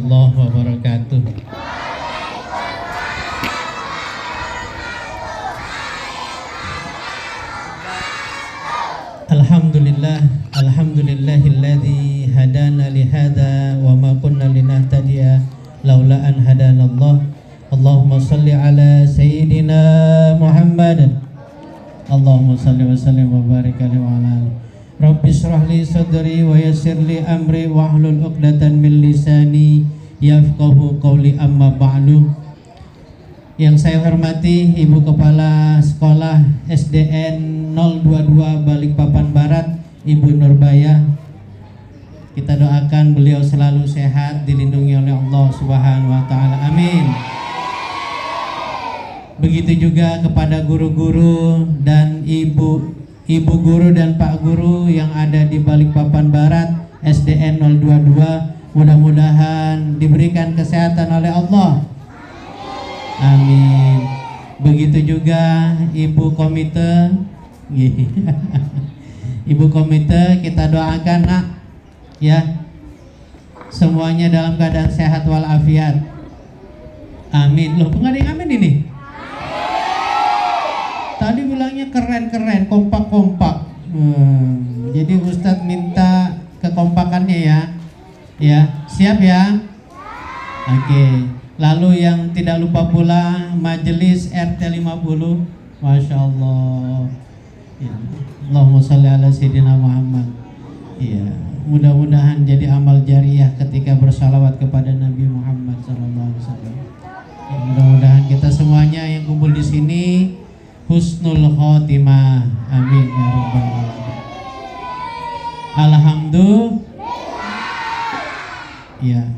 warahmatullahi wabarakatuh. Alhamdulillahilladzi hadana lihada wa ma kunna linahtadiya laula an hadanallah. Allahumma salli ala sayyidina Muhammad. Allahumma salli wa sallim wa barik alaihi wa ala alihi. Rabbi shrah li sadri wa yassir li amri wa hlul 'uqdatan min lisani yafqahu qawli, amma ba'du. Yang saya hormati Ibu Kepala Sekolah SDN 022 Balikpapan Barat, Ibu Nurbaya. Kita doakan beliau selalu sehat, dilindungi oleh Allah Subhanahu wa taala. Amin. Begitu juga kepada guru-guru dan ibu guru dan Pak Guru yang ada di Balikpapan Barat SDN 022, mudah-mudahan diberikan kesehatan oleh Allah. Amin. Begitu juga Ibu Komite. Ibu Komite, kita doakan nak, ya, semuanya dalam keadaan sehat walafiat. Amin. Loh, kok nggak ada yang amin ini? Tadi bilangnya keren-keren, kompak-kompak. Jadi Ustadz minta kekompakannya ya. Ya, siap ya? Oke. Lalu yang tidak lupa pula majelis RT 50. Masya Allah. Ya. Allahumma sholli ala sayyidina Muhammad. Iya, mudah-mudahan jadi amal jariah ketika bersalawat kepada Nabi Muhammad SAW. Ya, mudah-mudahan kita semuanya yang kumpul di sini husnul khotimah. Amin ya rabbal alamin. Alhamdulillah. Ya.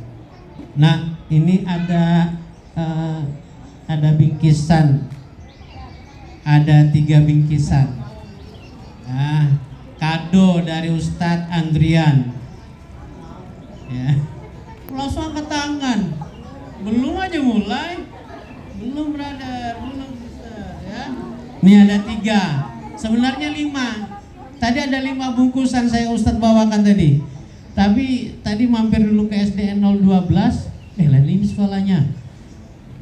Nah, ini ada bingkisan. Ada 3 bingkisan. Nah, kado dari Ustadz Andrian. Ya. Langsung angkat tangan. Belum aja mulai. Belum, brother, belum bisa, ya. Ini ada 3. Sebenarnya 5. Tadi ada 5 bungkusan saya Ustadz bawakan tadi. Tapi tadi mampir dulu ke SDN 012. Ini sekolahnya.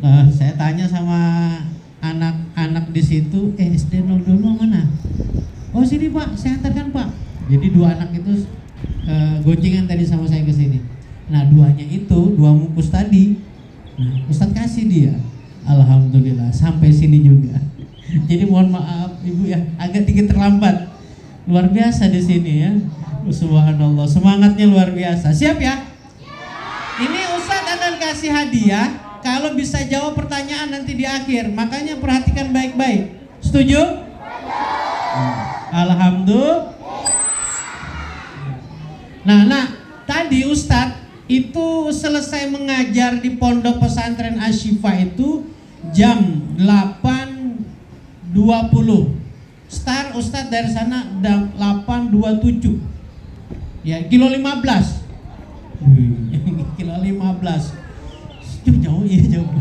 Nah, saya tanya sama anak-anak di situ, SDN 012 mana? Oh, sini Pak, saya antarkan Pak. Jadi 2 anak itu goncengan tadi sama saya ke sini. Nah, 2-nya itu 2 bungkus tadi. Nah, Ustadz kasih dia. Alhamdulillah sampai sini juga. Jadi mohon maaf Ibu ya, agak dikit terlambat. Luar biasa di sini ya. Subhanallah, semangatnya luar biasa. Siap ya? Ini Ustadz akan kasih hadiah kalau bisa jawab pertanyaan nanti di akhir. Makanya perhatikan baik-baik. Setuju? Alhamdulillah. Nah, tadi Ustadz itu selesai mengajar di Pondok Pesantren Asy-Syifa itu jam 8.20. Start Ustadz dari sana 8.27. Ya, kilo 15. Kilo 15. Jauh ya, jauh.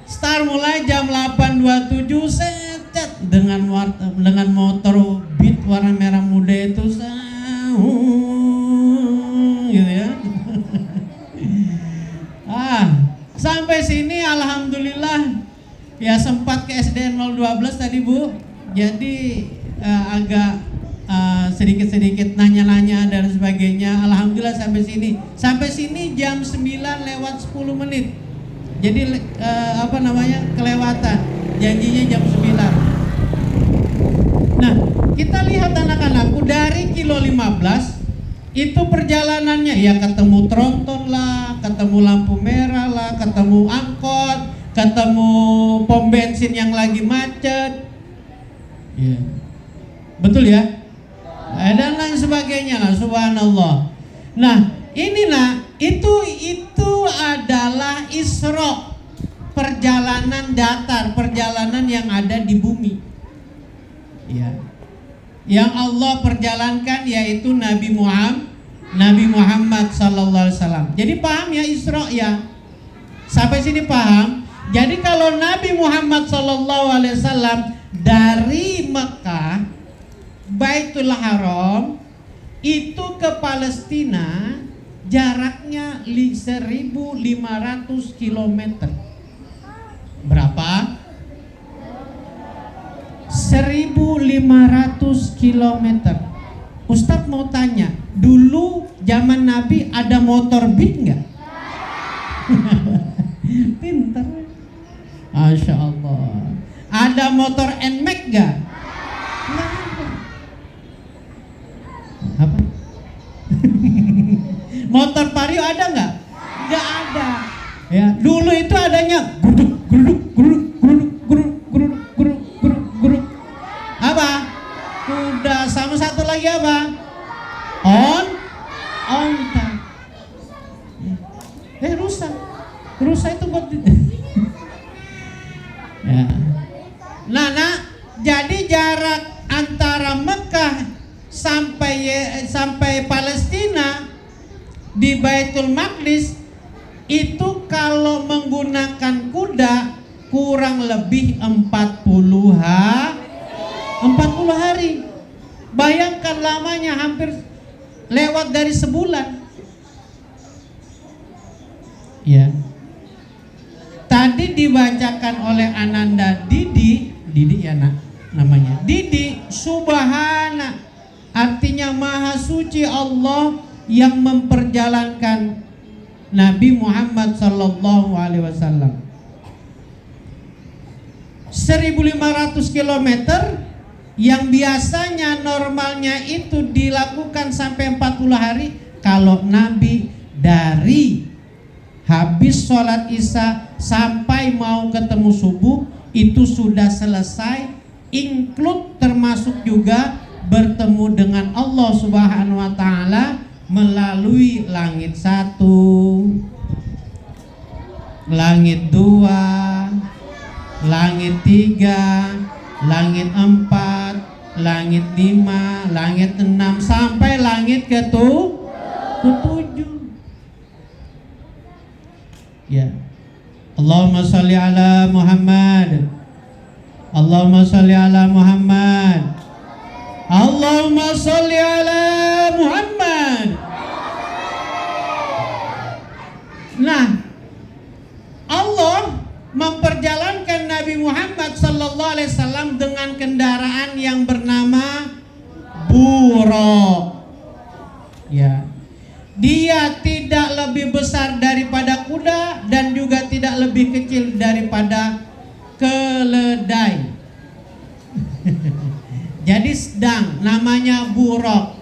Start mulai jam 8.27, set dengan motor Beat warna merah muda itu gitu ya. Sampai sini alhamdulillah ya, sempat ke SDN 012 tadi Bu. Jadi agak sedikit-sedikit nanya-nanya dan sebagainya. Alhamdulillah sampai sini jam 9:10 menit. Jadi kelewatan. Janjinya jam 9. Nah, kita lihat anak-anakku dari kilo 15 itu perjalanannya ya, ketemu tronton lah, ketemu lampu merah lah, ketemu angkot, ketemu pom bensin yang lagi macet. Ya. Betul ya? Dan lain sebagainya lah, subhanallah. Nah, itu adalah Isra, perjalanan datar, perjalanan yang ada di bumi. Ya. Yang Allah perjalankan yaitu Nabi Muhammad sallallahu alaihi wasallam. Jadi paham ya Isra ya? Sampai sini paham? Jadi kalau Nabi Muhammad sallallahu alaihi wasallam dari Mekah Baitul Haram itu ke Palestina jaraknya 1.500 kilometer. Berapa? 1.500 kilometer. Ustadz mau tanya, dulu zaman Nabi ada motor beat nggak? Pintar. Masya Allah. Ada motor NMAX nggak? Nggak ada. Apa? Motor Vario ada nggak? Nggak ada. Ya, dulu itu adanya guduk guduk guduk guduk guduk guduk guduk guduk guduk. Apa? Kuda, sama satu lagi apa? Onta. Rusa itu buat ya. Nah, jadi jarak antara Mekah sampai Palestina di Baitul Maqdis itu kalau menggunakan kuda kurang lebih 40 hari. Bayangkan lamanya, hampir lewat dari sebulan. Ya. Tadi dibacakan oleh Ananda Didi ya namanya. Didi Subhana, artinya Maha Suci Allah yang memperjalankan Nabi Muhammad sallallahu alaihi wasallam 1.500 kilometer yang biasanya normalnya itu dilakukan sampai 40 hari. Kalau Nabi dari habis sholat isya sampai mau ketemu subuh itu sudah selesai, include termasuk juga bertemu dengan Allah Subhanahu wa ta'ala melalui langit 1, langit 2, langit 3, langit 4, langit 5, langit 6 sampai langit ke-7. Ya. Allahumma sholli ala Muhammad. Allahumma sholli ala Muhammad. Allahumma sholli ala Muhammad. Nah, Allah memperjalankan Nabi Muhammad sallallahu alaihi wasallam dengan kendaraan yang bernama buraq. Ya. Dia tidak lebih besar daripada kuda dan juga tidak lebih kecil daripada keledai. Jadi sedang, namanya buraq.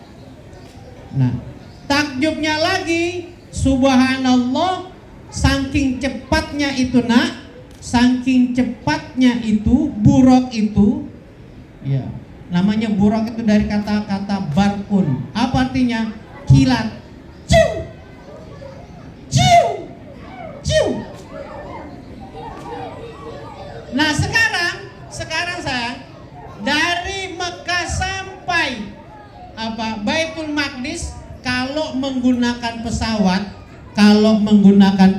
Nah, takjubnya lagi, subhanallah, saking cepatnya itu saking cepatnya itu buraq itu, ya, namanya buraq itu dari kata-kata barkun. Apa artinya? Kilat. Ciu, ciu, ciu. Nah sekarang saya dari Mekah sampai Baitul Maqdis kalau menggunakan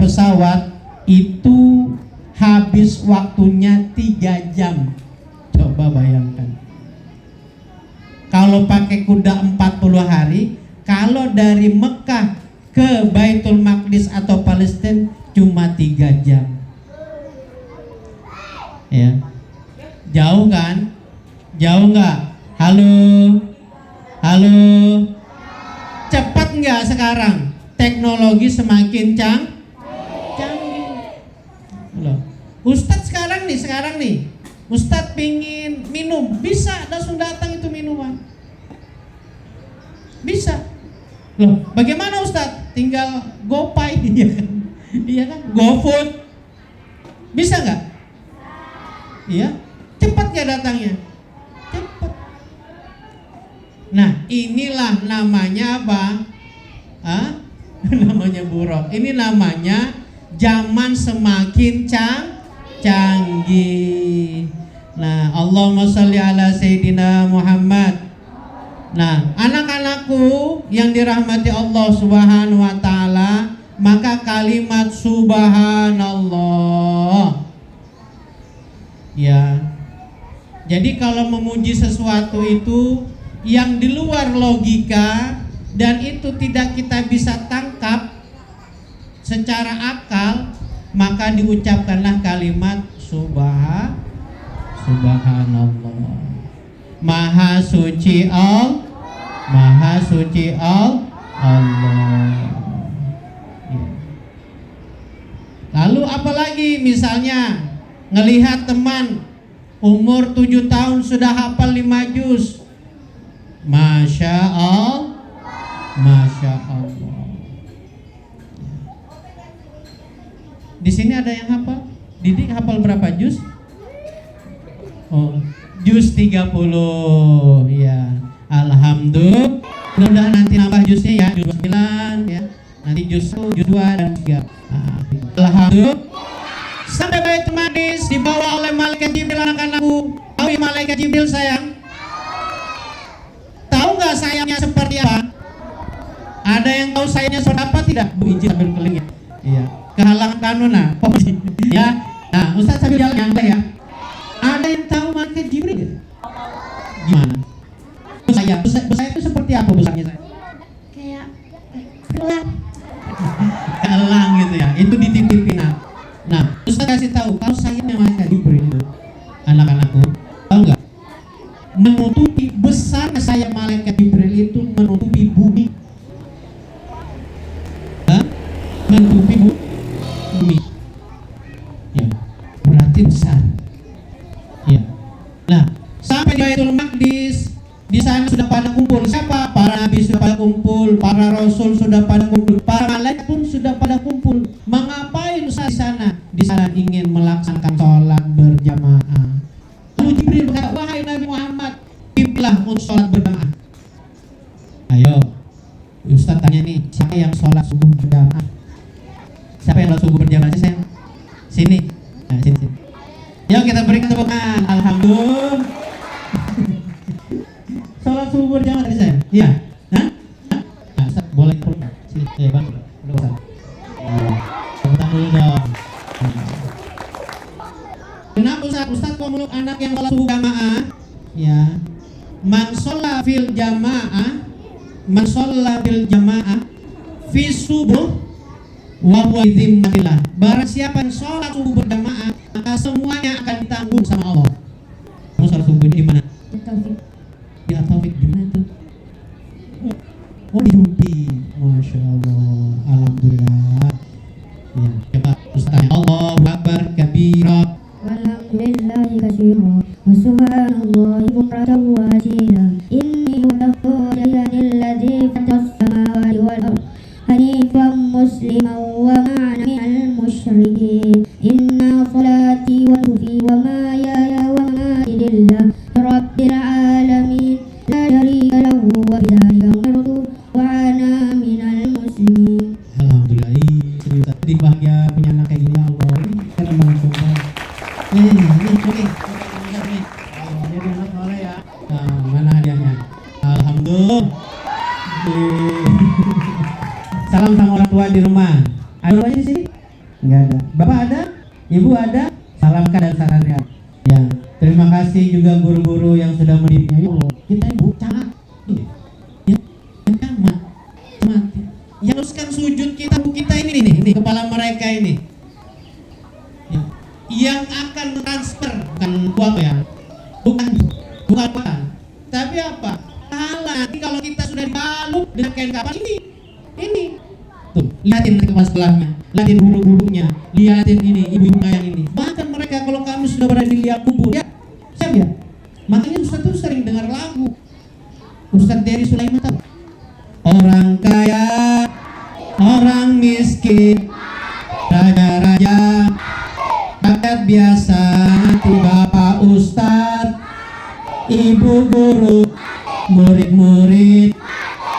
pesawat itu habis waktunya 3 jam. Coba bayangkan. Kalau pakai kuda 40 hari. Kalau dari Mekah ke Baitul Maqdis atau Palestina cuma 3 jam. Ya. Jauh kan? Jauh nggak? Halo? Cepat nggak sekarang? Teknologi semakin canggih. Loh. Ustadz sekarang nih. Ustadz pingin minum, bisa langsung datang itu minuman. Bisa. Loh, bagaimana Ustadz? Tinggal GoPay, iya kan? GoFood. Bisa nggak? Iya. Cepat nggak datangnya? Cepat. Nah, inilah namanya apa? Namanya buraq. Ini namanya zaman semakin canggih. Nah, Allahumma sholli ala Sayyidina Muhammad. Nah, anak-anakku yang dirahmati Allah Subhanahu wa ta'ala, maka kalimat subhanallah. Ya. Jadi kalau memuji sesuatu itu yang di luar logika dan itu tidak kita bisa tangkap, secara akal, maka diucapkanlah kalimat Subhanallah. Maha suci Allah. Ya. Lalu apalagi misalnya ngelihat teman umur 7 tahun sudah hafal 5 juz. Masya Allah. Di sini ada yang hafal? Didik hafal berapa juz? Oh, juz 30 ya. Alhamdulillah. Mudah-mudahan nanti nambah juznya ya, juz 9 ya. Nanti juz 1, juz 2 dan 3. Alhamdulillah. Sampai Baitul Maqdis dibawa oleh malaikat Jibril anak-anakku. Tahu ya malaikat Jibril sayang? Tahu nggak sayangnya seperti apa? Ada yang tahu sayangnya seperti apa tidak? Bu izin sambil keliling ya. Iya. Kehalangan kanuna. Ya. Nah, Ustaz sambil jalan nyantai ya. Ada yang tahu malaikat Jibril? Gimana? Saya itu seperti apa busanya saya? Kayak elang. Elang gitu ya. Itu dititipin. Nah, Ustaz kasih tahu kalau sayangnya malaikat Jibril itu anak-anakku, tahu nggak? Menutupi besar sayap malaikat Jibril itu menutupi bumi. Menutupi bumi. Ya, berarti besar. Ya. Nah, sampai di Baitul Maqdis, di sana sudah pada kumpul. Siapa? Para nabi sudah pada kumpul, para rasul sudah pada kumpul, para malaikat pun sudah pada kumpul. Mengapain Ustaz di sana? Di sana ingin melaksanakan sholat berjamaah. Lalu Jibril berkata, wahai Nabi Muhammad, pimpinlah untuk sholat berjamaah. Ayo, Ustaz tanya nih, siapa yang sholat subuh berjamaah? Siapa yang sholat subuh berjamaah? Sini. Nah, sini. Yuk kita berikan tepuk tangan. Alhamdulillah. Sholat subuh berjamaah tadi saya. Iya. Nah, Ustaz boleh pulang. Sini, bang. Udah Ustaz. Tepuk tangan dulu dong. Kenapa Ustaz kok meluk anak yang sholat subuh jamaah? Ya. Man sholla fil jamaah fi subuh wa huwa dzimmatillah. Barang siapa yang sholat subuh berjamaah, maka semuanya akan ditanggung sama Allah. Kamu sholat subuh di mana? Di Taufik di mana tuh? Oh, di Rumpi. Masya Allah. Alhamdulillah. Ya, coba Ustaz tanya. Allahu Akbar kabira. Walhamdulillahi katsira wa subhanallahi bukratan wa asila. Inni wajjahtu lilladzi fatara as-samawati wal ardh hanifan musliman wa ma ana minal musyrikin. Inna salati wa nusuki wa mahyaya wa mamati lillahi rabbil alamin la syarika lahu wa bidzalika umirtu wa ana minal muslimin. Alhamdulillah. Jadi bahagia punya anak kayak gini ya Allah. Karena banget Tuhan. Ini oke. Jadi anak soleh ya. Nah, mana hadiahnya? Alhamdulillah. Salam sama orang tua di rumah. Ada orang di sini? Enggak ada. Bapak ada? Ibu ada? Salamkan dan sarannya. Ya. Terima kasih juga guru-guru yang sudah mendidiknya. Ya Allah, kita ibu camat. Ya, camat. Yang haruskan sujud kita ini nih, kepala mereka ini. Ya. Yang akan transfer bukan uang ya. Bukan. Tapi apa? Nanti kalau kita sudah dibalut dengan kain kapan ini. Tuh, lihatin kepala sekolahnya, lihatin guru-gurunya, lihatin ini, ibu-ibu yang ini. Bahkan mereka kalau kami sudah berada di liang kubur, ya, siap ya. Makanya Ustaz tuh sering dengar lagu. Ustaz dari Sulaiman tahu. Orang kaya, orang miskin, raja-raja, rakyat biasa, nanti bapak ustadz, ibu guru, murid-murid,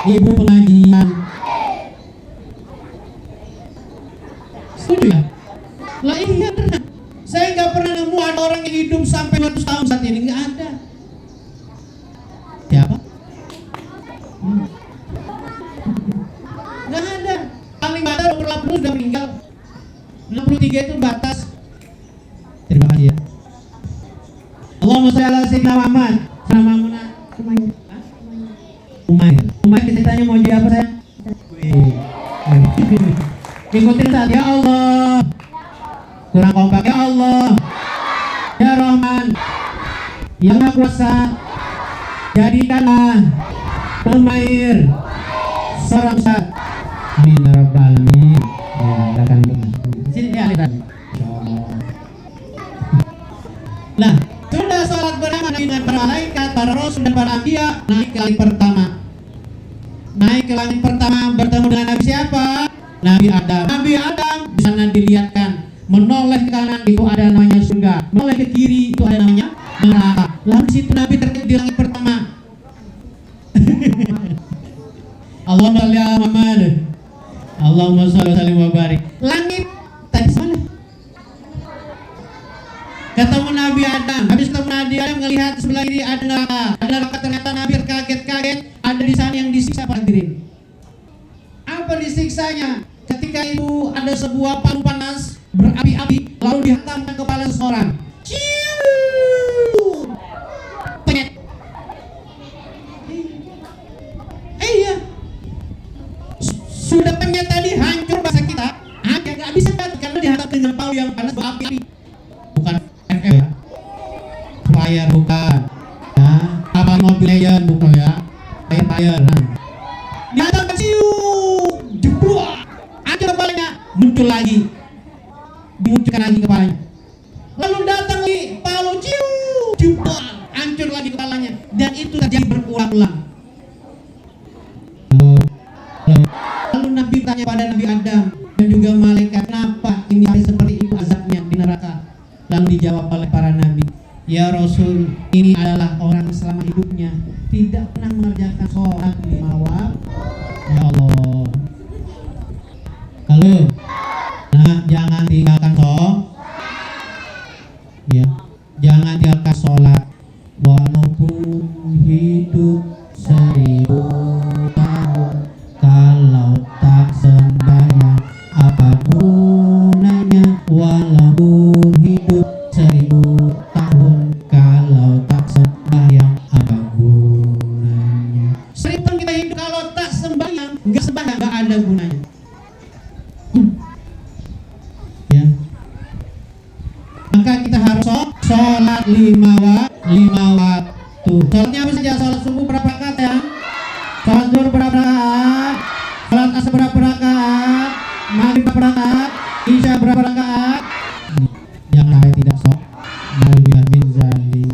ibu pengajian. Setuju ya? Lah iya benar. Saya nggak pernah nemu ada orang yang hidup sampai 100 tahun saat ini, nggak ada. Siapa? Nggak ada. Paling batas umur 80 sudah meninggal. 63 itu batas. Terima kasih ya. Allahumma sholli ala sayyidina Muhammad. Nama Muna. Umair ceritanya mau jadi apa saya? Ikutin saat ya Allah. Kurang kompak ya Allah. Ya Rahman. Yang Maha Kuasa. Jadikanlah pemain seorang Ustaz. Amin ya rabbal alamin. Ya, silakan sini ya Alif. Nah, sudah sholat bersama dengan para malaikat, para rasul dan para anbiya, naik ke langit pertama. Naik ke langit pertama bertemu dengan Nabi siapa? Nabi Adam. Nabi Adam di sana dilihatkan, menoleh ke kanan itu ada namanya surga, menoleh ke kiri itu ada namanya neraka. Lalu situ Nabi terkejut di langit pertama. Allahumma shalli ala Muhammad. Allahumma shalli wa sallim wa barik. Langit tadi sana. Ketemu Nabi Adam. Habis ketemu Nabi Adam melihat sebelah kiri ada neraka. Ada neraka, ternyata Nabi kaget-kaget. Ada di sana yang disiksa para hadirin. Apa disiksanya? Ketika itu ada sebuah palu panas berapi-api lalu dihantamkan kepala seseorang. Ciu. Penyet. Iya. Sudah penyet tadi hancur bahasa kita. Hancur nggak bisa karena dihantam dengan palu yang panas berapi-api. Bukan FF ya. Fire bukan. Ya, apa Mobile Legends bukan ya. Fire. Nah. Dihantam ciu. Jeblok. Hancur kepalanya, muncul lagi. Dimunculkan lagi kepalanya. Lalu datang lagi palu ciu. Jeblok. Hancur lagi kepalanya. Dan itu terjadi berulang-ulang. Lalu Nabi tanya pada Nabi Adam dan juga malaikat, kenapa ini seperti itu azabnya di neraka? Lalu dijawab oleh para nabi, ya Rasul, ini adalah orang selama hidupnya tidak pernah mengerjakan sholat 5 waktu. Ya Allah. Kalau nah jangan tinggalkan sholat. Ya, jangan tinggalkan sholat walaupun hidup 1000 tahun. Kalau tak sembahyang apa gunanya? Walaupun hidup 1000 tahun. Kalau tak sembahyang apa gunanya? 1000 tahun kita hidup kalau tak sembahyang, nggak sembahyang, nggak ada gunanya. Ya. Maka kita harus sholat 5 waktu. Sholatnya apa saja? Sholat subuh berapa rakaat ya? Sholat zuhur berapa rakaat? Sholat asar berapa rakaat? Maghrib berapa rakaat? Isya berapa rakaat? Jangan saya tidak sok. Min zali.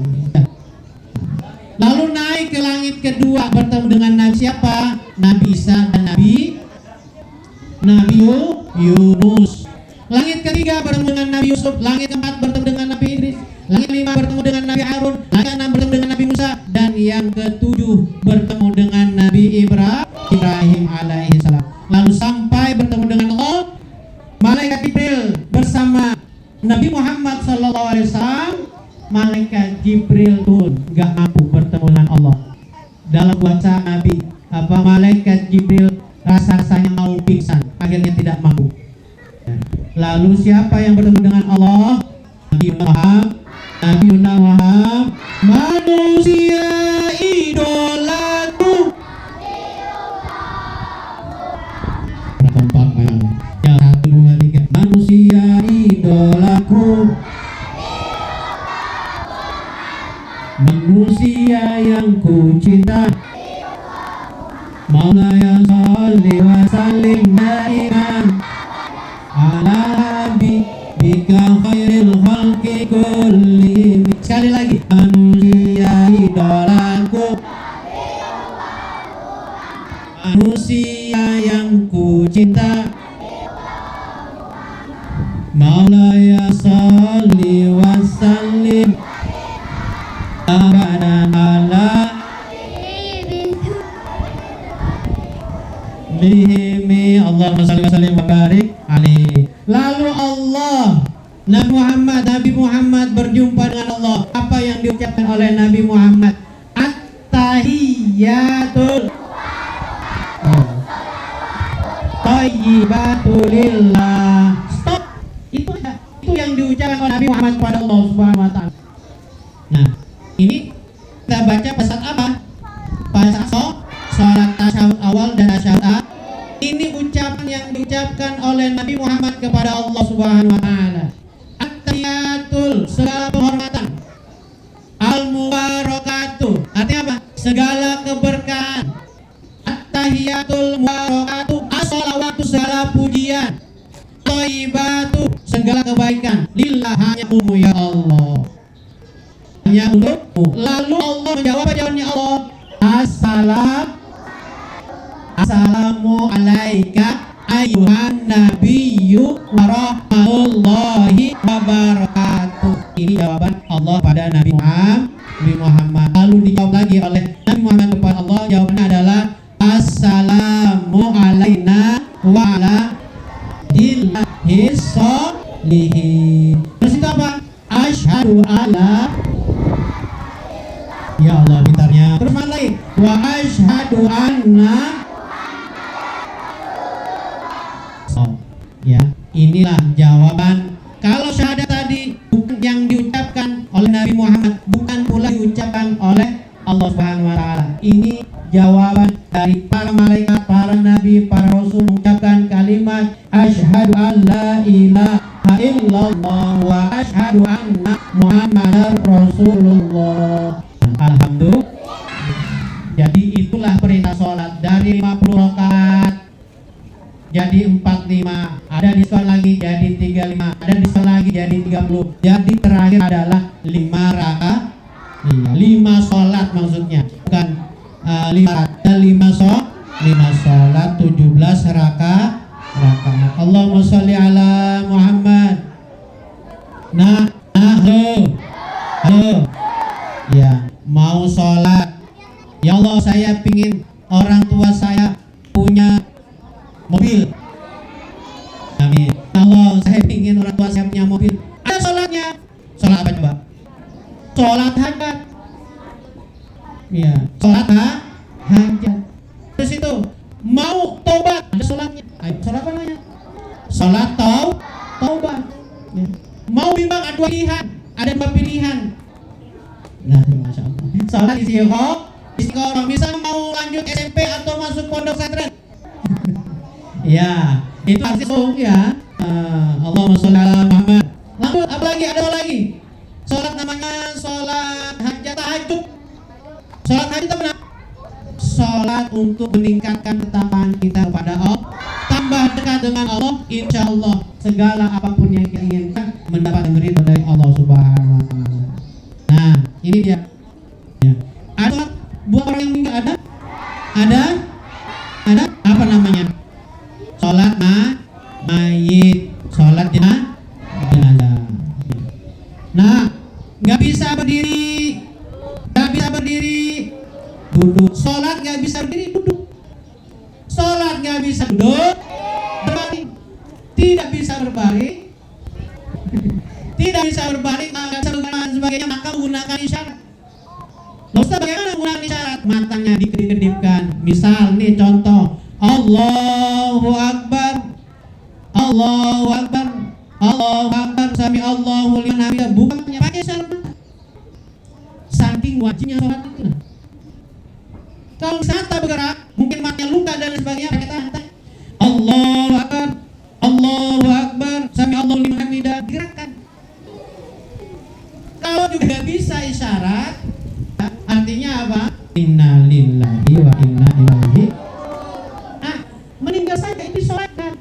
Lalu naik ke langit kedua bertemu dengan Nabi siapa? Nabi Isa dan Nabi Yunus. Langit ketiga bertemu dengan Nabi Yusuf. Langit keempat bertemu dengan Nabi Idris. Langit kelima bertemu dengan Nabi Harun. Langit enam bertemu dengan Nabi Musa. Dan yang ketujuh bertemu dengan Nabi Ibrahim alaihi salam. Lalu sampai bertemu dengan Allah, malaikat Jibril bersama Nabi Muhammad sallallahu alaihi wasallam. Malaikat Jibril pun gak mampu bertemu dengan Allah. Dalam bahasa Nabi, malaikat Jibril rasanya mau pingsan, akhirnya tidak mampu. Lalu siapa yang bertemu dengan Allah? Nabi Muhammad, manusia idolaku. Kompak memang. Yang 1, 2, 3. Manusia idolaku. Manusia yang ku cinta. Maulaya sholli wa sallim daiman ala habibika khairil khalqi kullihim. Sekali lagi, manusia idolaku. Manusia yang ku cinta. Maulaya sholli wa sallim abadan ala bihimi. Allahumma shalli wa sallim wa barik alaihi. Lalu Allah, Nabi Muhammad berjumpa dengan Allah. Apa yang diucapkan oleh Nabi Muhammad? At-tahiyyatul thayyibatulillah. Stop. Itu yang diucapkan oleh Nabi Muhammad kepada Allah Subhanahu wa taala. Nah, ini kita baca pada saat apa? Pada saat sholat tasyahud awal dan tasyahud akhir. Ini ucapan yang diucapkan oleh Nabi Muhammad kepada Allah Subhanahu wa taala. At-tahiyatul, segala penghormatan. Al-mubarakatuh, artinya apa? Segala keberkahan. At-tahiyatul mubarakatuh, as-salawatu, segala pujian. Thayyibatu, segala kebaikan. Lillah, hanya untukmu ya Allah. Hanya untukmu. Lalu Allah menjawab, jawabnya Allah, Assalamu alaika ayuhan nabiyyu wa rahmatullahi wa barakatuh. Ini jawaban Allah pada Nabi Muhammad. Lalu dijawab lagi oleh Nabi Muhammad kepada Allah, jawabannya adalah Assalamu alaina wa ala dillahis sholihin. Terus itu apa? Asyhadu alla, ya Allah pintarnya. Terus mana lagi? Wa asyhadu anna, ya, inilah jawaban. Kalau syahadat tadi bukan yang diucapkan oleh Nabi Muhammad, bukan pula diucapkan oleh Allah Subhanahu wa taala. Ini jawaban dari para malaikat, para nabi, para rasul mengucapkan kalimat asyhadu alla ilaha illallah wa asyhadu anna muhammadar rasulullah. Alhamdulillah. Jadi itulah perintah sholat dari 50 rakaat jadi 45, ada diskon lagi jadi 35, ada diskon lagi jadi 30. Jadi terakhir adalah 5 rakaat. Iya, 5 sholat maksudnya, bukan 5 sholat 17 rakaat. Allahumma sholli ala Muhammad. Halo. Ya, mau sholat. Ya Allah, saya pingin orang tua saya punya mobil. Amin. Allah, saya pingin orang tua saya punya mobil. Ada sholatnya. Sholat apa coba? Sholat hajat. Ya, sholat hajat. Terus itu mau taubat, ada sholatnya. Ayo, sholat apa namanya? Sholat taubat. Ya. Mau bimbang, ada 2 pilihan. Ada 2 pilihan. Nah, masya Allah. Sholat istiqoroh. Bisa mau lanjut SMP atau masuk pondok pesantren. Ya, itu artinya ya. Allahumma sholli ala Muhammad. Lalu apalagi, ada lagi. Sholat namanya sholat hajat, tahajud. Sholat hajat apa? Sholat untuk meningkatkan ketakwaan kita kepada Allah, tambah dekat dengan Allah. Insya Allah segala apapun yang kita inginkan mendapat ridho dari Allah Subhanahu wa taala. Nah, ini dia. Ya. Ada sholat buat orang yang meninggal, ada apa namanya? Sholat mayit, sholat jenazah. Nah, nggak bisa berdiri, duduk. Sholat nggak bisa berdiri, duduk. Sholat nggak bisa duduk, berbaring. Tidak bisa berbaring, nggak bisa berbaring, sebagainya, maka menggunakan isyarat. Ustaz, bagaimana menggunakan isyarat? Matanya dikedip-kedipkan. Misal nih contoh, Allahu Akbar, sami Allahu liman hamidah. Bukan pakai isyarat mata. Saking wajibnya sholat itu. Kalau misalnya tak bergerak, mungkin matanya luka dan sebagainya, pakai tahan. Allahu Akbar, sami Allahu liman hamidah, gerakkan. Kalau juga bisa isyarat, artinya apa? Inna lillahi wa inna ilaihi. Meninggal saja itu disolatkan.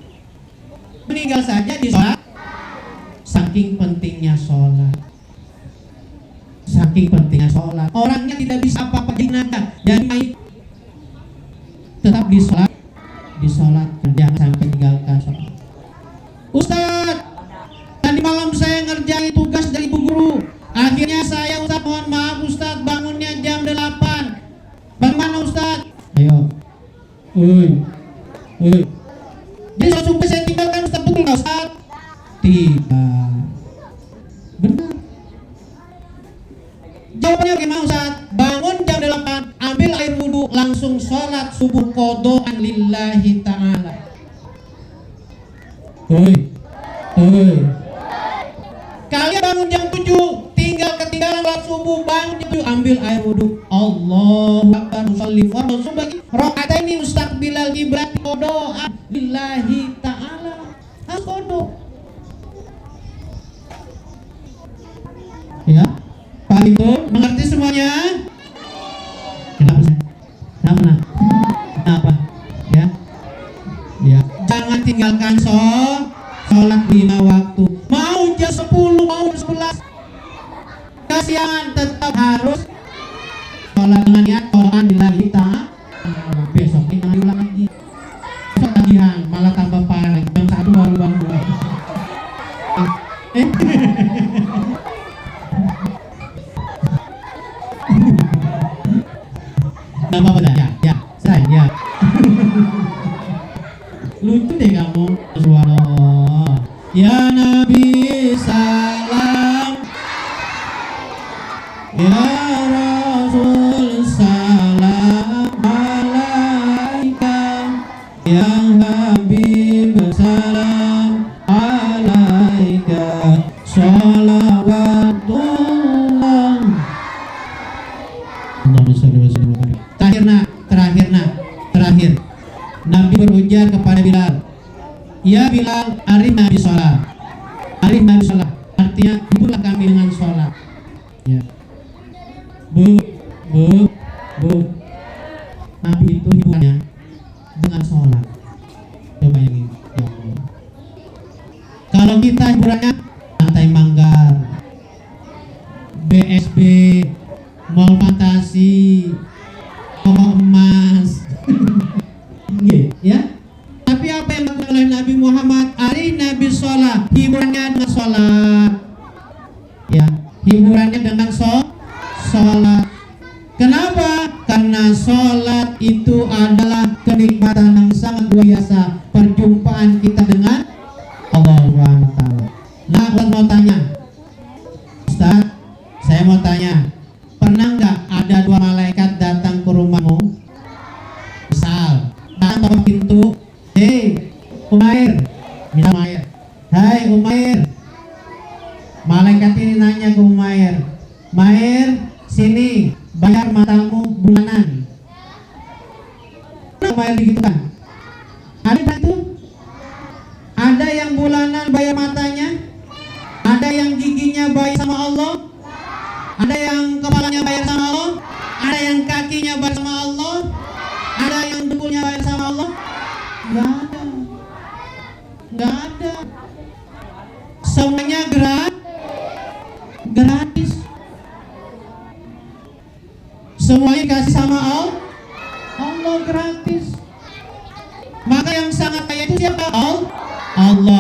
Meninggal saja disolat. Saking pentingnya sholat. Orangnya tidak bisa apa-apa jenazah dan mayit, tetap disolatkan. Jangan sampai tinggalkan sholat. Ustaz, tadi malam saya ngerjain tugas dari ibu guru. Akhirnya saya, Ustaz, mohon maaf Ustaz, bangunnya jam 8. Bagaimana Ustaz? Ayo. Jadi sholat subuh saya tinggalkan Ustaz, betul nggak Ustaz? Tidak. Benar. Jawabannya gimana Ustaz? Bangun jam 8, ambil air wudhu, langsung sholat subuh qodho'an lillahi ta'ala. Kalian bangun jam 7, ketinggalan sholat subuh, bangun jam 7, ambil air wudhu, Allahu Akbar, sholli fardhu subuh, rakaatain mustaqbilal qiblat qodho'an lillahi ta'ala. meninggalkan sholat 5 waktu. Mau jam 10, mau jam 11, kasihan, tetap harus sholat dengan niat sholat lillahi ta'ala. Besok ini jangan diulang lagi. Besok tagihan malah tambah parah. Jam 1 baru bangun. Gak apa-apa dah, ya, saya. Lucu deh kamu. Subhanallah. Ya Nabi salam, ya Rasul salam alaika, ya Habib salam alaika, sholawatullah. Terakhir. Nabi berujar kepada Bilal, ya Bilal, arifna bis sholat. Artinya hiburlah kami dengan sholat. Ya. Bu. Nabi itu hiburannya dengan sholat. Coba yang ini. Ya Allah. Kalau kita hiburannya lantai manggar, BSB, mall fantasi, toko emas, ya. Tapi apa yang dilakukan oleh Nabi Muhammad? Nabi sholat, hiburannya dengan sholat, ya, hiburannya dengan sholat. Kenapa? Karena sholat itu adalah kenikmatan yang sangat luar biasa, perjumpaan kita dengan Allah Subhanahu wa Ta'ala. Nah, Ustaz mau tanya, Ustaz, saya mau tanya, pernah nggak ada 2 malaikat datang ke rumahmu? Misal, datang ke pintu, hei Umair, minta Umair, hai Umair. Malaikat ini nanya ke Umair, Umair, sini bayar matamu bulanan. Umair begitu kan? Ada itu? Ada yang bulanan bayar matanya? Ada yang giginya bayar sama Allah? Ada yang kepalanya bayar sama Allah? Ada yang kakinya bayar sama Allah? Ada yang dengkulnya bayar sama Allah? Nggak ada. Semuanya gratis. Semuanya kasih sama Allah gratis. Maka yang sangat kaya itu siapa? Allah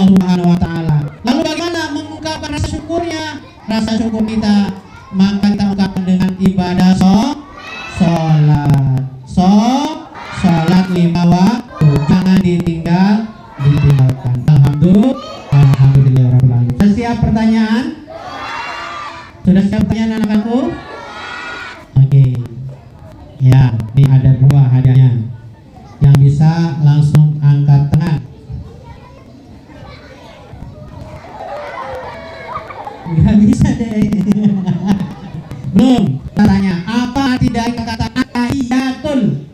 Subhanahu wa Ta'ala. Lalu bagaimana mengungkapkan rasa syukurnya? Rasa syukur kita, maka kita ungkapkan dengan ibadah sholat. Sholat 5 waktu, jangan ditinggalkan. Alhamdulillah. Sudah siap pertanyaan? Sudah siap pertanyaan anak-anakku? Oke. Ya, ini ada 2 hadiahnya. Yang bisa langsung angkat tangan. Nggak bisa deh. Belum. Tanya, apa arti dari kata tahiyatul?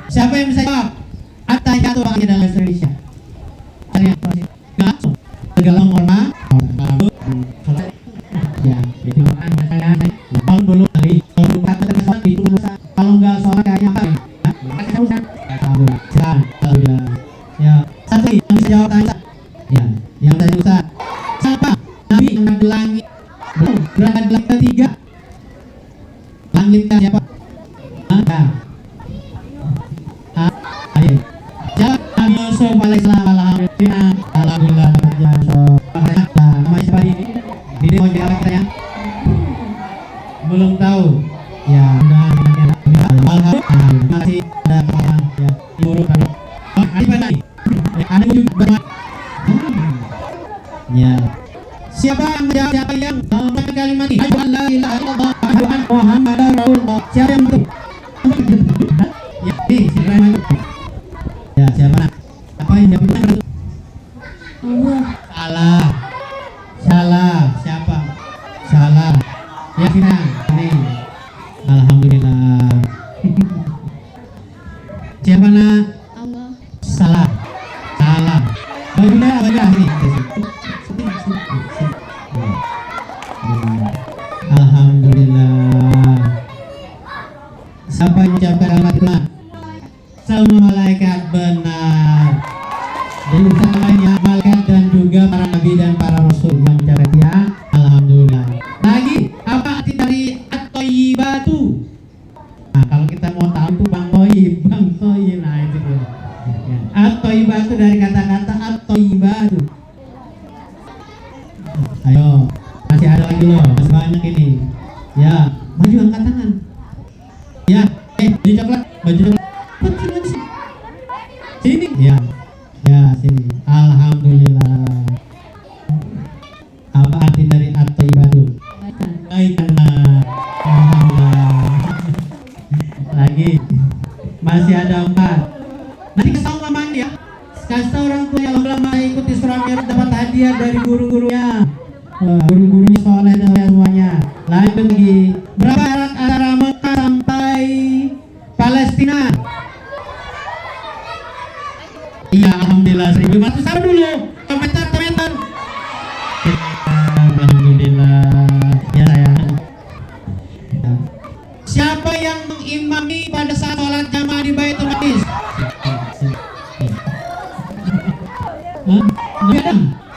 Siapa yang bisa jawab? At-tahiyatul artinya dalam bahasa Indonesia. Langsung. Segala hormat. Ya, jadi kalau dulu kali kata sholat itu kalau nggak sholat kayaknya apa? Alhamdulillah. Ya, satu yang bisa jawab tanya. Ya, yang tadi Ustaz. Siapa? Nabi yang di langit. Belum, berangkat di langit ketiga. Langit kan siapa? Ada. Ayo. Jawab Nabi Yusuf alaihissalam. Alhamdulillah. Nama siapa ini? Dede mau jawab tanya? Belum tahu. Ya, alhamdulillah. Masih ada orang ya. Ibu kan. Ada juga. Ya. Siapa yang membaca kalimat ini? Asyhadu an la ilaha illallah wa asyhadu anna Muhammadar Rasulullah. Siapa yang betul? Ya, siapa yang betul? Ya, siapa? Apa yang dia betul? Allah. Salah. Siapa? Salah. Ya, kita. Ini. Alhamdulillah. Siapa nak? Allah. Salah. Bagaimana ini? Alhamdulillah. Siapa yang mengucapkan kalimat itu? Semua malaikat. malaikat, benar. Jadi utamanya malaikat dan juga para nabi dan para rasul yang mencatat ya. Alhamdulillah. Lagi apa arti dari at-thayyibatu? Nah, kalau kita mau tahu itu Bang Toyib, nah itu dia. Ya. At-thayyibatu dari kata-kata at-thayyibatu. Ayo, masih ada lagi loh, masih banyak ini. Ya, maju angkat tangan. Ya, baju coklat, baju coklat. Sini, ya, ya sini. Alhamdulillah. Apa arti dari at-thayyibatu? Baik, alhamdulillah. Lagi, masih ada 4. Nanti kasih tahu mamanya ya. Kasih tahu orang tua yang lama ikut Isra Mi'raj dapat hadiah dari guru-gurunya. Guru-gurunya soleh dan semuanya. Lanjut lagi. Berapa jarak antara Mekah sampai Palestina? Iya, alhamdulillah 1.500. Taruh dulu. Komentar. Alhamdulillah. Ya sayang. Siapa yang mengimami pada saat sholat jamaah di Baitul Maqdis?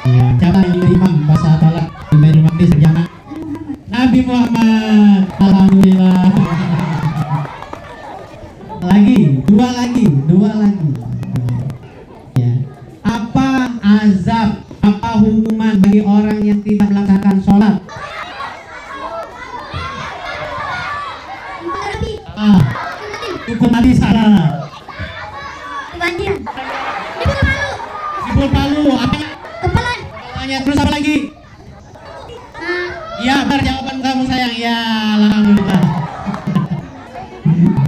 Ya, siapa yang imam pada saat sholat di Baitul Maqdis berjamaah? Nabi Muhammad. Alhamdulillah. Dua lagi. Ya. Apa azab, apa hukuman bagi orang yang tidak melaksanakan sholat? Hukum mati salah. Kebanjiran. Dipukul palu. Apa? Kepalanya. Terus apa lagi? Ya, benar jawaban kamu sayang. Ya, alhamdulillah.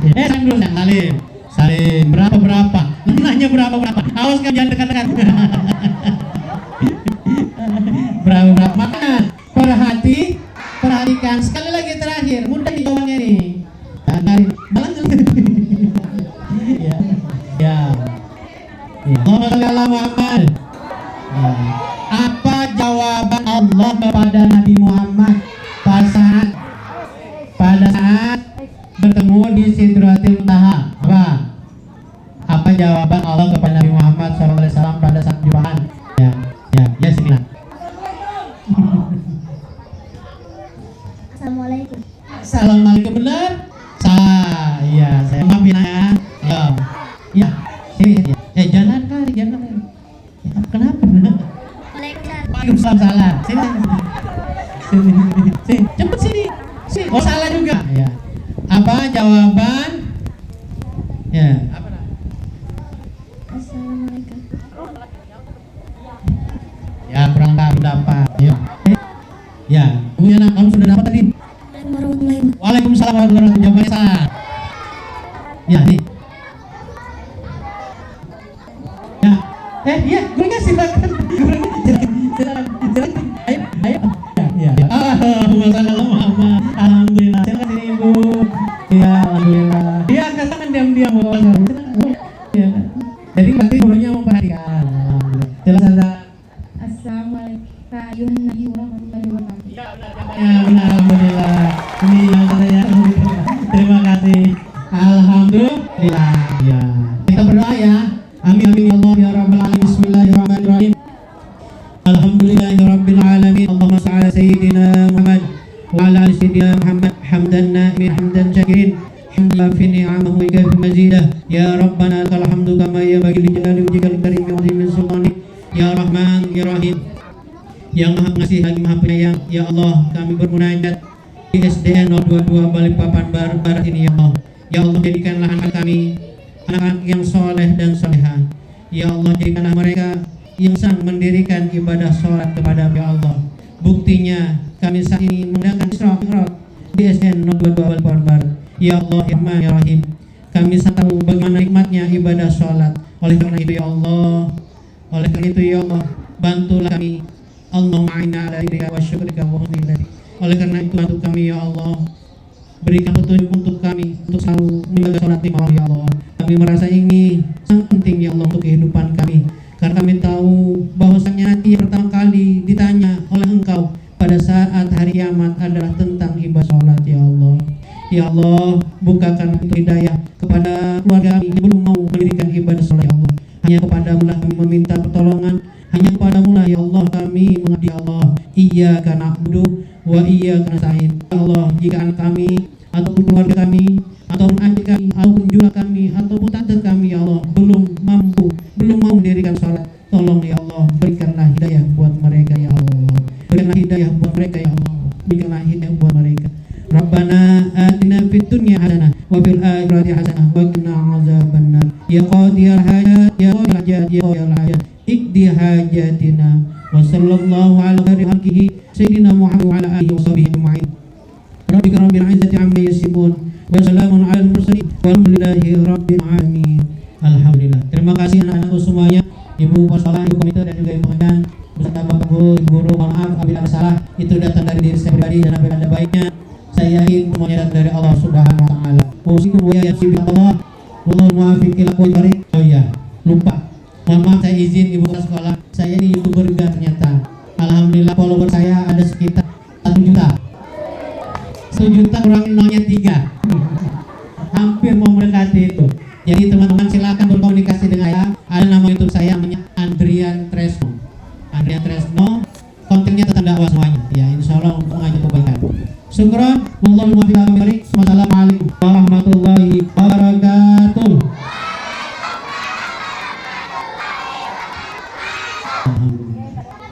Sayang dulu sayang. Salim. Berapa? Nanya berapa? Awas kan jangan dekat-dekat. Berapa? Makanya perhatikan sekali lagi terakhir. Mudah dijawabnya nih. Dari balang. Ya. Allahumma shalli ala Muhammad. Ya. Apa jawaban Allah kepada Nabi Muhammad pada saat bertemu di Sidratil Muntaha? Apa jawaban Allah kepada Nabi Muhammad SAW pada saat jumpaan? Ya sini. Assalamualaikum, benar? Iya, saya maafin ya. Ya, sini. Jangan kali. Ya, kenapa? Waalaikumsalam. Salah. Sini. Cepet sini. Oh, salah juga. Ya. Apa jawaban? Ya, apa? Assalamualaikum. Ya, kurang dapat. Ya, kamu sudah dapat tadi? Waalaikumsalam warahmatullahi wabarakatuh. Jawabannya salah. Ya, nih. Ya, gue nggak silakan. Silakan. Ayo. Ya. Alhamdulillah. Silakan sini Ibu. Ya, alhamdulillah. Dia angkat tangan diam-diam. Ya. Jadi nanti gurunya memperhatikan. Silakan. Assalamualaikum warahmatullahi wabarakatuh. Ya, benar, alhamdulillah. Ini yang saya. Terima kasih. Alhamdulillah. Ya. Kita berdoa ya. Amin ya Allah ya rabbal alamin. Bismillahirrahmanirrahim. Alhamdulillahirabbil alamin. Allahumma shalli ala sayyidina Muhammad wa ala ali sayyidina Muhammad hamdan na'imin hamdan syakirin hamdan fi ni'amahu wa kafi mazidah. Ya rabbana lakal hamdu kama yanbaghi li jalali wajhikal karim wa 'azimi sultanik. Ya Rahman ya Rahim. Yang Maha Pengasih lagi Maha Penyayang. Ya Allah, kami bermunajat di SDN 022 Balikpapan Barat ini ya Allah. Ya Allah, jadikanlah anak kami anak-anak yang soleh dan soleha. Ya Allah, jadikanlah mereka yang sang mendirikan ibadah sholat kepada ya Allah. Buktinya kami saat ini mengadakan Isra Mi'raj di SDN 022 Balikpapan Barat. Ya Allah, ya Rahman ya Rahim. Kami tahu bagaimana nikmatnya ibadah sholat. Oleh karena itu ya Allah, bantulah kami. Allahumma a'inna ala dzikrika wa syukrika wa husni ibadatik. Oleh karena itu bantu kami ya Allah. Berikan petunjuk untuk kami untuk selalu menjaga sholat lima waktu ya Allah. Kami merasa ini sangat penting ya Allah untuk kehidupan kami. Karena kami tahu bahwasanya nanti pertama kali ditanya oleh Engkau pada saat hari kiamat adalah tentang ibadah sholat ya Allah. Ya Allah, bukakan pintu hidayah kepada keluarga kami yang belum mau mendirikan ibadah sholat hanya kepadamu lah kami meminta pertolongan, hanya kepadamu lah ya Allah kami mengabdi ya Allah. Iyyaka na'budu wa iyyaka nasta'in. Ya Allah, jika anak kami ataupun keluarga kami ataupun adik kami ataupun juga kami ataupun tante kami ya Allah belum mau mendirikan sholat, tolong ya Allah berikanlah hidayah buat mereka ya Allah. Berikanlah hidayah buat mereka ya Allah. Berikanlah hidayah buat mereka. Rabbana atina fid dunya hasanah wa fil akhirati hasanah wa qina azabannar. Ya qadiyal hajat ya qadiyal hajat ikdi hajatina wa sallallahu ala khairi khalqihi sayyidina Muhammad wa ala alihi wa sahbihi ajma'in. Rabbika rabbil izzati amma yasifun wa salamun alal mursalin walhamdulillahi rabbil alamin. Alhamdulillah. Terima kasih anak-anakku semuanya, ibu sekolah, ibu komite dan juga ibu pengajian beserta bapak guru, ibu guru. Mohon maaf apabila ada salah, itu datang dari diri saya pribadi dan apabila ada baiknya saya yakin semuanya datang dari Allah Subhanahu wa taala. Usikum wa iyyakum billah. Wallahu muwaffiq ila aqwamit thoriq. Oh iya, lupa. Mohon maaf, saya izin ibu sekolah. Saya ini YouTuber juga ternyata. Alhamdulillah follower saya ada sekitar 1 juta. 1 juta kurang nolnya 3. Hampir mau mendekati itu. Jadi teman-teman silakan berkomunikasi dengan saya. Ada nama YouTube saya namanya Andrian Tresno. Andrian Tresno. Kontennya tentang dakwah semuanya. Ya, insyaallah untuk mengajak kebaikan. Syukran. Wallahu muwaffiq. Wassalamualaikum warahmatullahi wabarakatuh. Alhamdulillah.